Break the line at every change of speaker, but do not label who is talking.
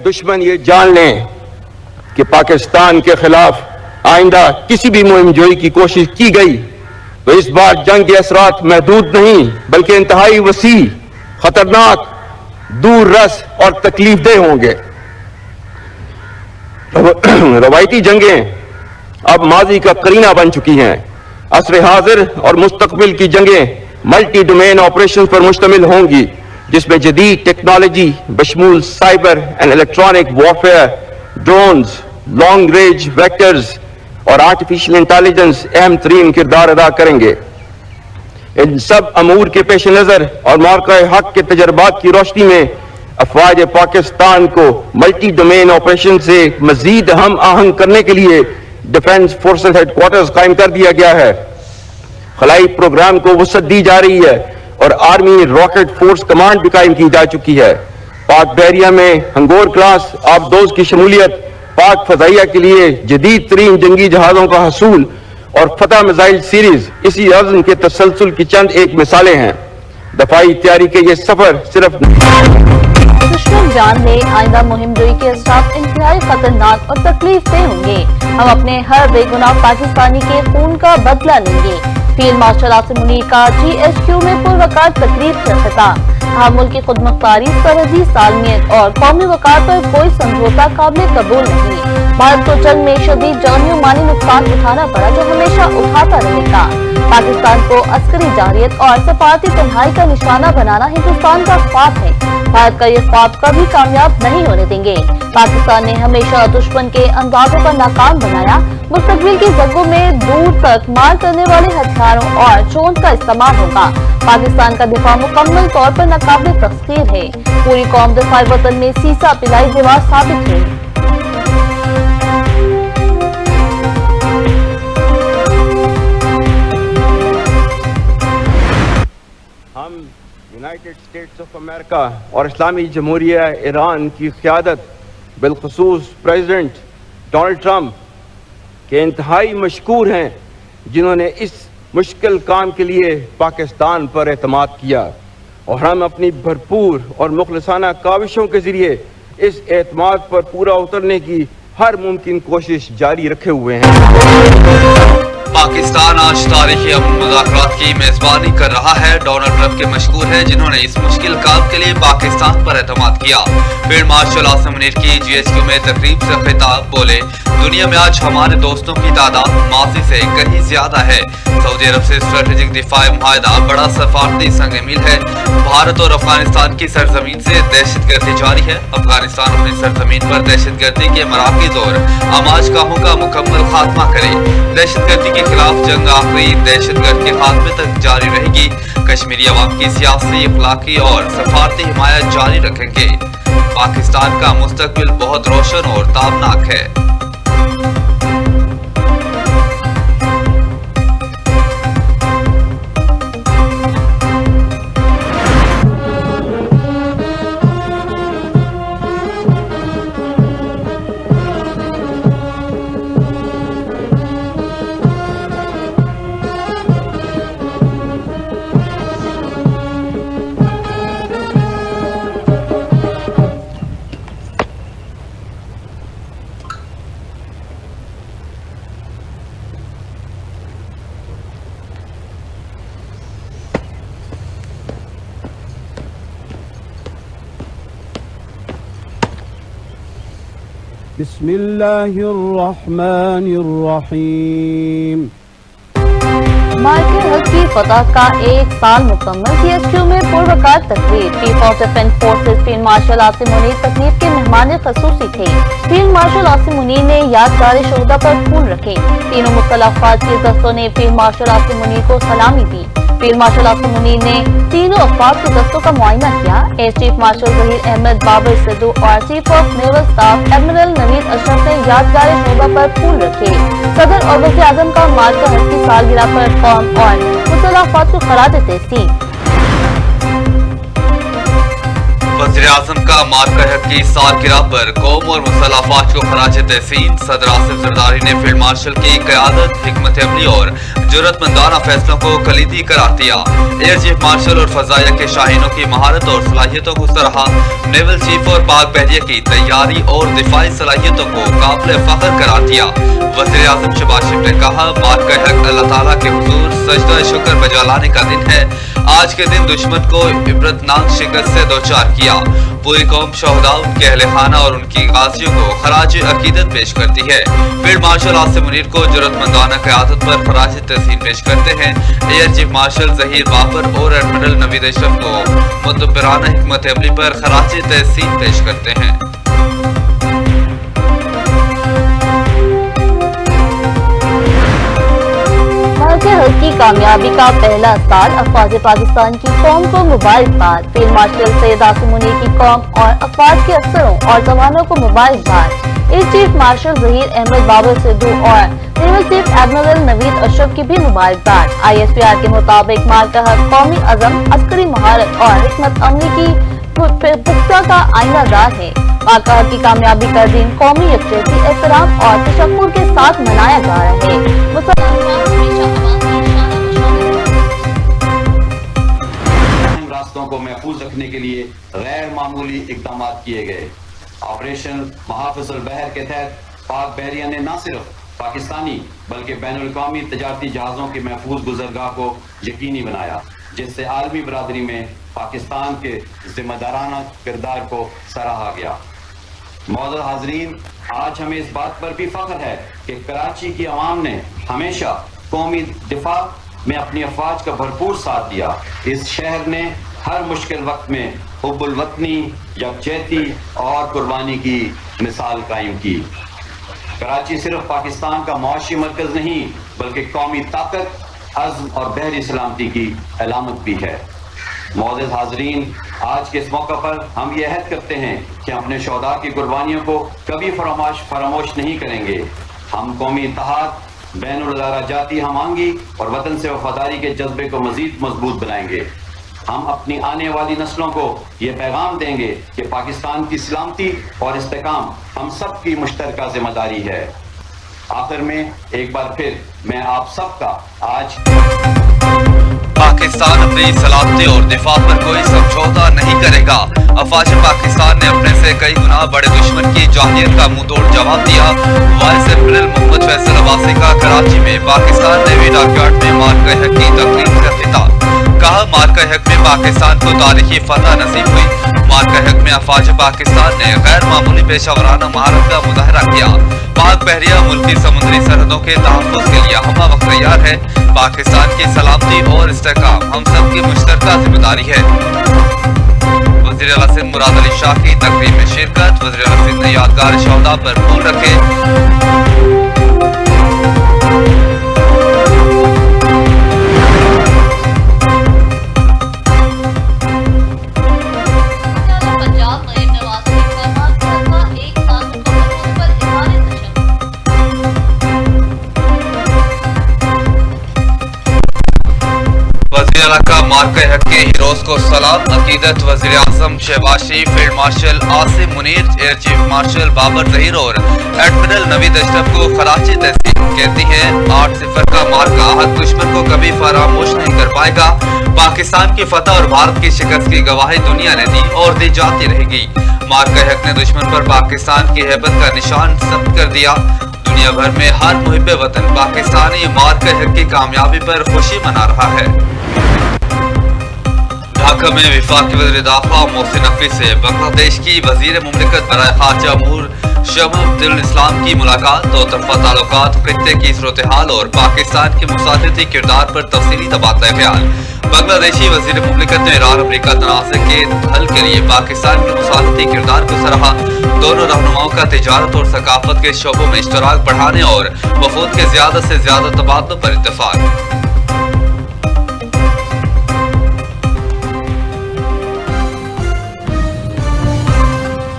दुश्मन ये जान लें कि पाकिस्तान के खिलाफ आइंदा किसी भी मुहिम जोई की कोशिश की गई तो इस बार जंग के असरात महदूद नहीं बल्कि इंतहाई वसी, खतरनाक, दूर रस और तकलीफदेह होंगे। रवायती जंगें अब माजी का करीना बन चुकी हैं। असर हाजिर और मुस्तकबिल की जंगें मल्टी डोमेन ऑपरेशन पर मुश्तमिल होंगी, जिसमें जदीद टेक्नोलॉजी बशमूल cyber and electronic warfare, drones, long range vectors और आर्टिफिशियल इंटेलिजेंस अहम तरीन किरदार अदा करेंगे। इन सब अमूर के पेश नज़र और मौक़े हक के तजर्बात की रोशनी में अफवाज पाकिस्तान को मल्टी डोमेन ऑपरेशन से मजीद हम आहंग करने के लिए डिफेंस फोर्सेस हेडक्वार्टर्स कायम कर दिया गया है। खलाई प्रोग्राम को वसअत दी जा रही है और आर्मी रॉकेट फोर्स कमांड भी कायम की जा चुकी है। पाक बहरिया में हंगोर क्लास आबदोज की शमूलियत पाक फजाइया के लिए जदीद तरीन जंगी जहाज़ों का हसूल और फतह मिसाइल सीरीज इसी अज़्म के तसलसल की चंद एक मिसालें हैं। दफाई तैयारी के ये सफर सिर्फ
दुश्मन जान ले आइंदा मुहिम जोई के असरात इंतहाई खतरनाक और तकलीफदेह होंगे। हम अपने हर बेगुनाह पाकिस्तानी के खून का बदला लेंगे। फील्ड मार्शल आसिम मुनीर का GHQ में पुरवकार तकरीब से खिताब। तहम्मुल की खुदमुख्तारी, सरहदी सालमियत और कौमी वकार पर कोई समझौता काबिल कबूल नहीं। भारत को जंग में शदीद जानी और माली नुकसान उठाना पड़ा जो हमेशा उठाता रहेगा। पाकिस्तान को अस्करी जारियत और सफारती तन्हाई का निशाना बनाना हिंदुस्तान का ख्वाब है। भारत का ये ख्वाब कभी कामयाब नहीं होने देंगे। पाकिस्तान ने हमेशा दुश्मन के अंदाजों का नाकाम बनाया। मुस्तकबिल की जंगों में दूर तक मार करने वाले हथियारों और ड्रोन का इस्तेमाल होगा। पाकिस्तान का दिफा मुकम्मल तौर पर नाकाबिल तस्खीर है। पूरी कौम दफाए वतन में सीसा पिलाई दीवार साबित है।
हम यूनाइटेड स्टेट्स ऑफ अमेरिका और इस्लामी जमहूरिया ईरान की क़यादत बिलखुसूस प्रेसिडेंट डोनाल्ड ट्रंप के इंतहाई मशकूर हैं, जिन्होंने इस मुश्किल काम के लिए पाकिस्तान पर एतमाद किया और हम अपनी भरपूर और मुखलसाना काविशों के ज़रिए इस एतमाद पर पूरा उतरने की हर मुमकिन कोशिश जारी रखे हुए हैं।
पाकिस्तान आज तारीखी अमन मुज़ाकरात की मेजबानी कर रहा है। डोनाल्ड ट्रंप के मशकूर हैं, जिन्होंने इस मुश्किल काम के लिए पाकिस्तान पर एतमाद किया। फील्ड मार्शल आसिम मुनीर की GHQ में तकरीब से खिताब बोले, दुनिया में आज हमारे दोस्तों की तादाद माजी से कहीं ज्यादा है। सऊदी अरब से स्ट्रेटेजिक दिफाई मुआहदा बड़ा सफारती संग मील है। भारत और अफगानिस्तान की सरजमीन से दहशतगर्दी जारी है। अफगानिस्तान अपनी सरजमीन पर दहशतगर्दी के मराकज़ और आमाजगाहों का मुकम्मल खात्मा करे। दहशतगर्दी के खिलाफ जंग आखिरी दहशतगर्द के खात्मे तक जारी रहेगी। कश्मीरी अवाम की सियासी, अखलाकी और सफारती हिमायत जारी रखेंगे। पाकिस्तान का मुस्तकबिल बहुत रोशन और ताबनाक है।
बिस्मिल्लाहिर्रहमानिर्रहीम।
माइकल हक की फतह का 1 साल मुकम्मल। GHQ में पुरवकार तकरीब। Chief of defence forces field marshal Asim Munir तकरीब के मेहमान खसूसी थे। फील्ड मार्शल आसिम मुनीर ने यादगार शोहदा पर फूल रखे। तीनों मुख्तलिफ फौज के दस्तों ने फील्ड मार्शल आसिम मुनीर को सलामी दी। फील्ड मार्शल आसिम मुनीर ने तीनों अफवाज के दस्तों का मुआयना किया। Air chief marshal Zaheer Ahmed, Babar Sidhu और chief of naval staff admiral Naveed Ashraf ने यादगार शोहदा पर फूल रखे। सदर और वज़ीर आज़म का मार्का हक की सालगिरह पर कौम और मुख्तलिफ फौज को खराज तहसीन।
वज़ीर वज़ीर आज़म का मार्का हक की सालगिरह पर कौम और मुसल्लह अफवाज को खराज तहसीन। सदर आसिफ जरदारी ने फील्ड मार्शल की क़यादत, हिकमत अमली और जुर्रतमंदाना फैसलों को कलीदी करार दिया। एयर चीफ मार्शल और फजाइया के शाहीनों की महारत और सलाहियतों को सराहा। नेवल चीफ और पाक बहरिया की तैयारी और दिफाई सलाहियतों को काबिल फख्र करार दिया। वज़ीर आज़म शहबाज शरीफ ने कहा, मार्का हक अल्लाह ताला के हुजूर सजदा शुक्र बजा लाने का दिन है। आज के दिन दुश्मन को इबरतनाक शिकस्त से दोचार किया। पूरी कौम शहदा, उनके अहले खाना और उनकी गाजियों को खराज अकीदत पेश करती है। फील्ड मार्शल आसिम मुनीर को जुर्रतमंदाना क़यादत पर खराज तहसीन पेश करते हैं। Air chief marshal Zaheer Babar और एडमिरल नवीद अशरफ को मुदब्बिराना हिकमत अमली पर खराज तहसीन पेश करते हैं।
हक की कामयाबी का पहला साल अफवाज पाकिस्तान की कौम को मुबारकबाद। फील्ड मार्शल सैयद आसिम मुनीर की कौम और अफवाज के अफसरों और जवानों को मुबारकबाद। Air chief marshal Zaheer Ahmed Babar Sidhu और naval chief admiral Naveed Ashraf की भी मुबारकबाद। ISPR के मुताबिक मार्का हक कौमी अज़म, अस्करी महारत और हिकमत अमली की पुख्ता का आईनादार है। मार्का हक की कामयाबी का दिन कौमी यकजहती, एहतराम और तशक्कुर के साथ मनाया जा रहा है।
रास्तों को महफूज रखने के लिए गैर मामूली इकदाम किए गए। ऑपरेशन महाफिजुल बहर के तहत पाक बहरिया ने न सिर्फ पाकिस्तानी बल्कि बैनुल-अक़वामी तजारती जहाज़ों के महफूज गुज़रगाह को यकीनी बनाया, जिससे आलमी बरादरी में पाकिस्तान के जिम्मेदाराना किरदार को सराहा गया। मौजूद हाज़रीन, आज हमें इस बात पर भी फख्र है कि कराची की अवाम ने हमेशा कौमी दिफा में अपनी अफवाज का भरपूर साथ दिया। इस शहर ने हर मुश्किल वक्त में हुब्बुल वतनी, यकजहती और कुर्बानी की मिसाल कायम की। कराची सिर्फ पाकिस्तान का मुआशी मरकज नहीं बल्कि कौमी ताकत, अज़्म और बहरी सलामती की अलामत भी है। मौजूद हाज़रीन, आज के इस मौका पर हम ये अहद करते हैं कि अपने शोहदा की कुर्बानियों को कभी फरामोश नहीं करेंगे। हम कौमी इत्तेहाद, बैनुल अदारा जाती हमांगी और वतन से वफादारी के जज्बे को मजीद मजबूत बनाएंगे। हम अपनी आने वाली नस्लों को ये पैगाम देंगे कि पाकिस्तान की सलामती और इस्तेकाम हम सब की मुश्तरका जिम्मेदारी है। आखिर में एक बार फिर मैं आप सबका आज
पाकिस्तान अपनी सलामती और दिफा पर कोई समझौता नहीं करेगा। अफवाज पाकिस्तान ने अपने से कई गुना बड़े दुश्मन की जाहिलियत का मुंह तोड़ जवाब दिया। वाइस एडमिरल मोहम्मद फैसल अब्बासी का कराची में पाकिस्तान नेवी डॉकयार्ड में मार्का हक की तकरीब का खिताब। कहा, मार्का हक में पाकिस्तान को तारीखी फतह नसीब हुई। मार्का हक में अफवाज पाकिस्तान ने गैर मामूली पेशावराना महारत का मुजाहरा किया। पाक बहरिया मुल्की समुद्री सरहदों के तहफ़्फ़ुज़ के लिए हम वक्त तैयार है। पाकिस्तान की सलामती और इस्तेहकाम हम सब की मुश्तरका जिम्मेदारी है। वज़ीर आला सिंध मुराद अली शाह की तकरीब में शिरकत। वज़ीर आला सिंध ने यादगार शहदा पर फूल रखे। मार्का हक के हीरोज को सलाम, अकीदत। वज़ीर आज़म Shehbaz Sharif, field marshal Asim Munir, air chief marshal Babar Zaheer और एडमिरल नवीद अशरफ को खराज तहसीन कहती है। 8-0 का मार्का हक दुश्मन को कभी फरामोश नहीं कर पाएगा। पाकिस्तान की फतह और भारत की शिकस्त की गवाही दुनिया ने दी और दी जाती रहेगी। मार्का हक ने दुश्मन पर पाकिस्तान की हैबत का निशान सब्त कर दिया। दुनिया भर में हर मुहिब्बे वतन पाकिस्तानी मार्का हक की कामयाबी पर खुशी मना रहा है। ढाका में वफाकी वज़ीर दाखिला मोहसिन नकवी से बांग्लादेश की वज़ीर मुमलिकत बराए खारजा अमूर शमा अब्दुल इस्लाम की मुलाकात। दो तरफ़ा ताल्लुकात, खित्ते की सूरत-ए-हाल और पाकिस्तान के मुसालिती किरदार पर तफसीली तबादला ख्याल। बांग्लादेशी वज़ीर मुमलिकत ने ईरान अमेरिका तनाज़े के हल के लिए पाकिस्तान के मुसालिती किरदार को सराहा। दोनों रहनुमाओं का तिजारत और सकाफत के शोबों में इश्तराक बढ़ाने और वफूद के ज़्यादा से ज़्यादा तबादलों पर इत्तेफाक।